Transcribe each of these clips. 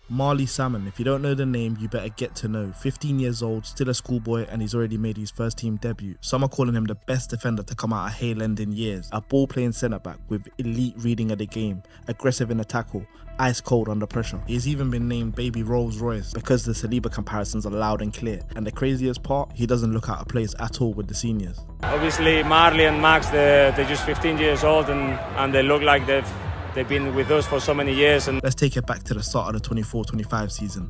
Marli Salmon, if you don't know the name, you better get to know. 15 years old, still a schoolboy, and he's already made his first team debut. Some are calling him the best defender to come out of Hale End in years. A ball-playing centre-back with elite reading of the game, aggressive in a tackle, ice cold under pressure. He's even been named Baby Rolls Royce because the Saliba comparisons are loud and clear. And the craziest part, he doesn't look out of place at all with the seniors. Obviously, Marli and Max, they're just 15 years old and they look like they've been with us for so many years. And let's take it back to the start of the 24-25 season.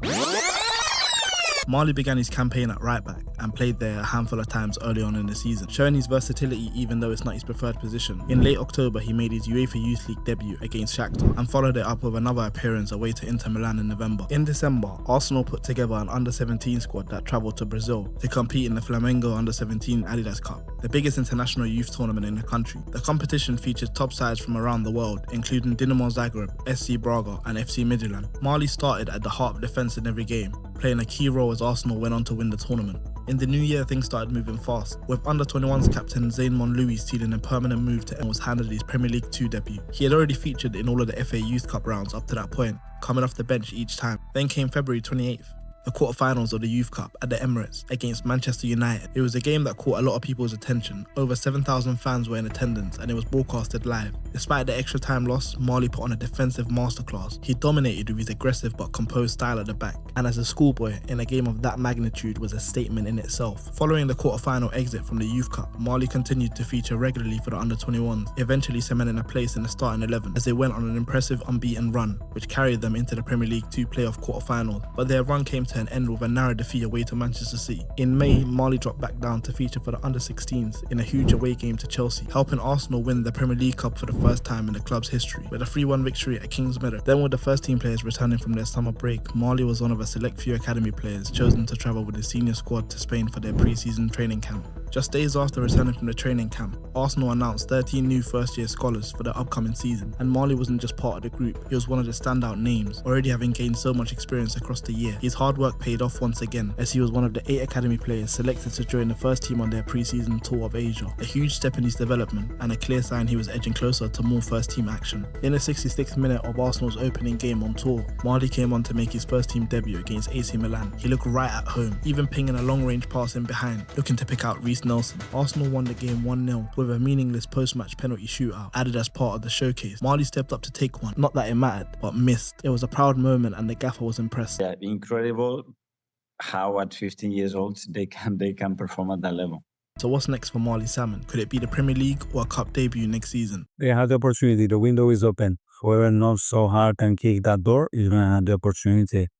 Marli began his campaign at right back and played there a handful of times early on in the season, showing his versatility even though it's not his preferred position. In late October, he made his UEFA Youth League debut against Shakhtar and followed it up with another appearance away to Inter Milan in November. In December, Arsenal put together an under-17 squad that travelled to Brazil to compete in the Flamengo Under-17 Adidas Cup, the biggest international youth tournament in the country. The competition featured top sides from around the world, including Dinamo Zagreb, SC Braga and FC Midtjylland. Marli started at the heart of defence in every game, playing a key role as Arsenal went on to win the tournament. In the new year, things started moving fast, with Under-21s captain Zayn Monlouis sealing a permanent move to and was handed his Premier League 2 debut. He had already featured in all of the FA Youth Cup rounds up to that point, coming off the bench each time. Then came February 28th. The quarterfinals of the Youth Cup at the Emirates against Manchester United. It was a game that caught a lot of people's attention. Over 7,000 fans were in attendance and it was broadcasted live. Despite the extra time loss, Marli put on a defensive masterclass. He dominated with his aggressive but composed style at the back, and as a schoolboy in a game of that magnitude was a statement in itself. Following the quarterfinal exit from the Youth Cup, Marli continued to feature regularly for the Under-21s, eventually cementing a place in the starting 11 as they went on an impressive unbeaten run, which carried them into the Premier League 2 playoff quarterfinals. But their run came to an end with a narrow defeat away to Manchester City. In May, Marli dropped back down to feature for the Under-16s in a huge away game to Chelsea, helping Arsenal win the Premier League Cup for the first time in the club's history, with a 3-1 victory at Kings Meadow. Then with the first team players returning from their summer break, Marli was one of a select few academy players chosen to travel with the senior squad to Spain for their pre-season training camp. Just days after returning from the training camp, Arsenal announced 13 new first-year scholars for the upcoming season, and Marli wasn't just part of the group, he was one of the standout names, already having gained so much experience across the year. His hard work paid off once again, as he was one of the 8 academy players selected to join the first team on their pre-season tour of Asia, a huge step in his development and a clear sign he was edging closer to more first-team action. In the 66th minute of Arsenal's opening game on tour, Marli came on to make his first-team debut against AC Milan. He looked right at home, even pinging a long-range pass in behind, looking to pick out Reece Nelson. Arsenal won the game 1-0 with a meaningless post-match penalty shootout added as part of the showcase. Marli stepped up to take one, not that it mattered, but missed. It was a proud moment and the gaffer was impressed. Yeah, incredible how at 15 years old they can perform at that level. So what's next for Marli Salmon? Could it be the Premier League or a cup debut next season? They have the opportunity. The window is open. Whoever knows so hard can kick that door is going to have the opportunity.